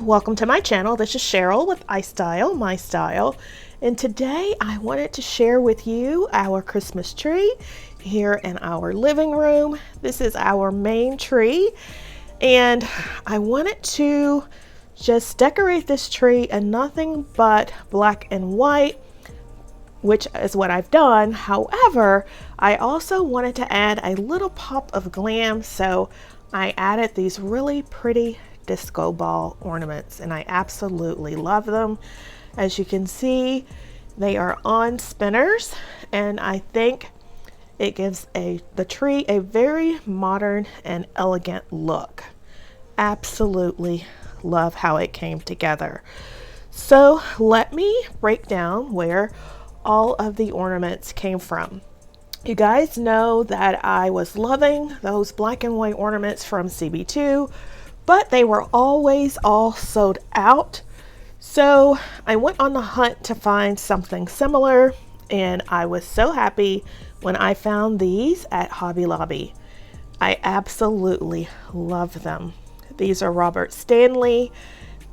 welcome to my channel. This is Sheryl with iStylEMYSTYLE, and today I wanted to share with you our Christmas tree here in our living room. This is our main tree, and I wanted to just decorate this tree in nothing but black and white, which is what I've done. However, I also wanted to add a little pop of glam, so I added these really pretty disco ball ornaments, and I absolutely love them. As you can see, they are on spinners, and I think it gives the tree a very modern and elegant look. Absolutely love how it came together. So let me break down where all of the ornaments came from. You guys know that I was loving those black and white ornaments from CB2, but they were always all sold out. So I went on the hunt to find something similar, and I was so happy when I found these at Hobby Lobby. I absolutely love them. These are Robert Stanley.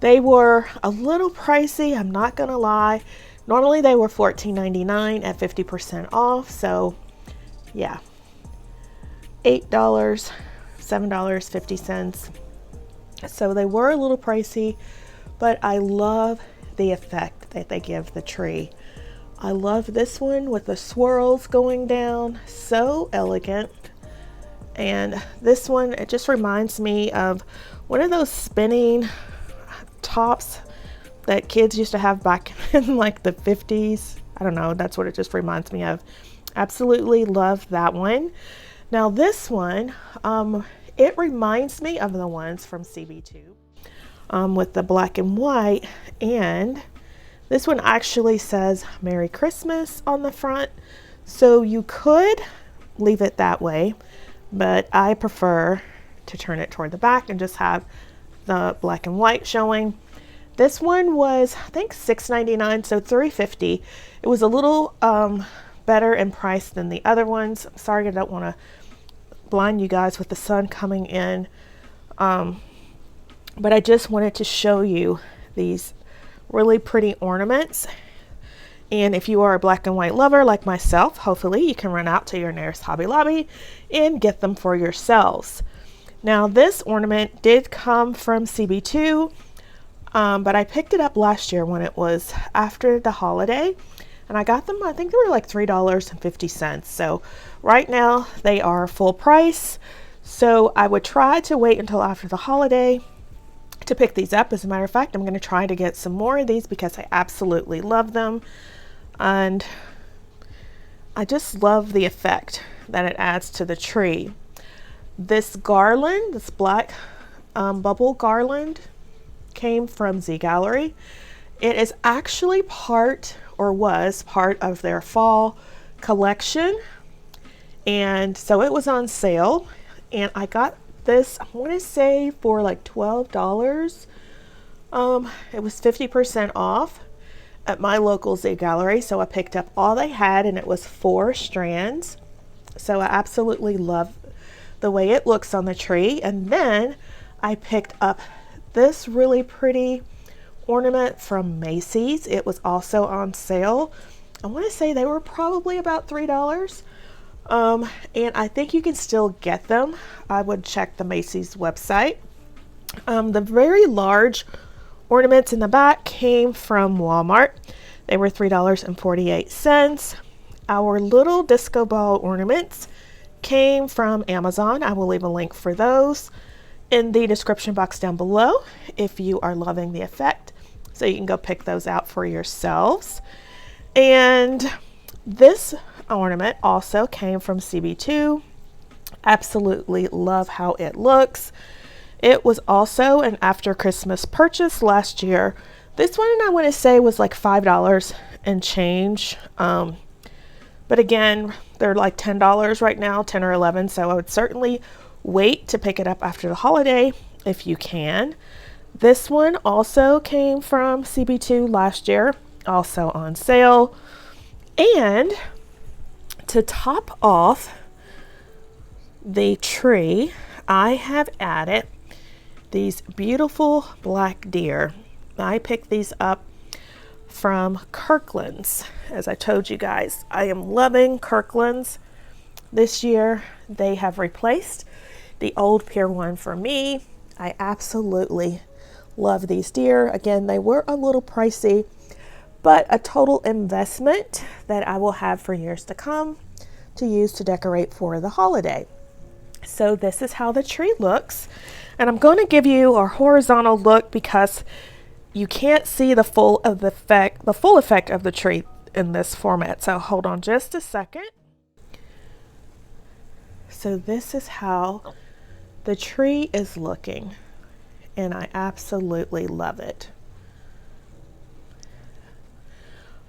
They were a little pricey, I'm not gonna lie. Normally they were $14.99 at 50% off, so yeah, $8, $7.50. So they were a little pricey, but I love the effect that they give the tree. I love this one with the swirls going down, so elegant. And this one, it just reminds me of one of those spinning tops that kids used to have back in like the 50s. I don't know, that's what it just reminds me of. Absolutely love that one. Now this one, it reminds me of the ones from CB2 with the black and white, and this one actually says Merry Christmas on the front, so you could leave it that way, but I prefer to turn it toward the back and just have the black and white showing. This one was, I think, $6.99, so $3.50. It was a little better in price than the other ones. I'm sorry, I don't want to blind you guys with the sun coming in, but I just wanted to show you these really pretty ornaments. And if you are a black and white lover like myself, hopefully you can run out to your nearest Hobby Lobby and get them for yourselves. Now this ornament did come from CB2, but I picked it up last year when it was after the holiday, and I got them, I think they were like $3.50. So right now they are full price. So I would try to wait until after the holiday to pick these up. As a matter of fact, I'm going to try to get some more of these because I absolutely love them. And I just love the effect that it adds to the tree. This garland, this black bubble garland, came from Z Gallery. It is actually part, or was part of their fall collection, and so it was on sale, and I got this, I want to say, for like $12. It was 50% off at my local Z Gallery, so I picked up all they had, and it was 4 strands. So I absolutely love the way it looks on the tree. And then I picked up this really pretty ornament from Macy's. It was also on sale. I want to say they were probably about $3. And I think you can still get them. I would check the Macy's website. The very large ornaments in the back came from Walmart. They were $3.48. Our little disco ball ornaments came from Amazon. I will leave a link for those in the description box down below if you are loving the effect, so you can go pick those out for yourselves. And this ornament also came from CB2. Absolutely love how it looks. It was also an after Christmas purchase last year. This one I want to say was like $5 and change, but again, they're like $10 right now, 10 or 11, so I would certainly wait to pick it up after the holiday if you can. This one also came from CB2 last year, also on sale. And to top off the tree, I have added these beautiful black deer. I picked these up from Kirkland's. As I told you guys, I am loving Kirkland's this year. They have replaced the old Pier 1 for me. I absolutely love these deer. Again, they were a little pricey, but a total investment that I will have for years to come to use to decorate for the holiday. So this is how the tree looks, and I'm going to give you a horizontal look because you can't see the full effect of the tree in this format. So hold on just a second. So this is how the tree is looking, and I absolutely love it.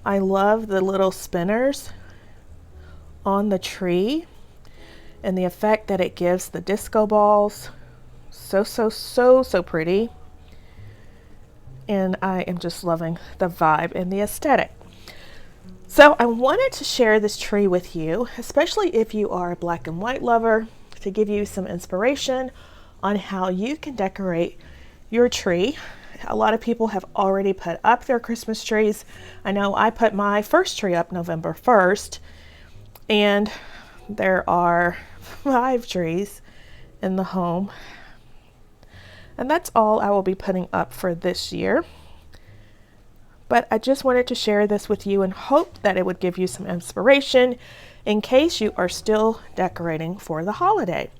I love the little spinners on the tree and the effect that it gives the disco balls. So pretty. And I am just loving the vibe and the aesthetic. So I wanted to share this tree with you, especially if you are a black and white lover, to give you some inspiration on how you can decorate your tree. A lot of people have already put up their Christmas trees. I know I put my first tree up November 1st, and there are 5 trees in the home. And that's all I will be putting up for this year. But I just wanted to share this with you and hope that it would give you some inspiration in case you are still decorating for the holiday.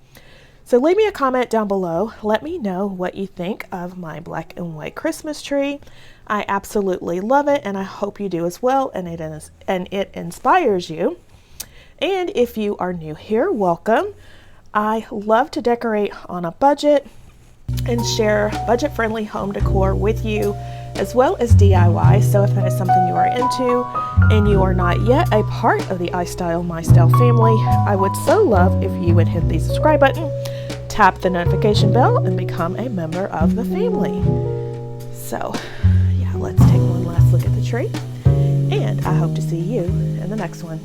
So leave me a comment down below. Let me know what you think of my black and white Christmas tree. I absolutely love it, and I hope you do as well, and it inspires you. And if you are new here, welcome. I love to decorate on a budget and share budget-friendly home decor with you, as well as DIY. So if that is something you are into and you are not yet a part of the iStylEMYSTYLE family, I would so love if you would hit the subscribe button, tap the notification bell, and become a member of the family. So yeah, let's take one last look at the tree, and I hope to see you in the next one.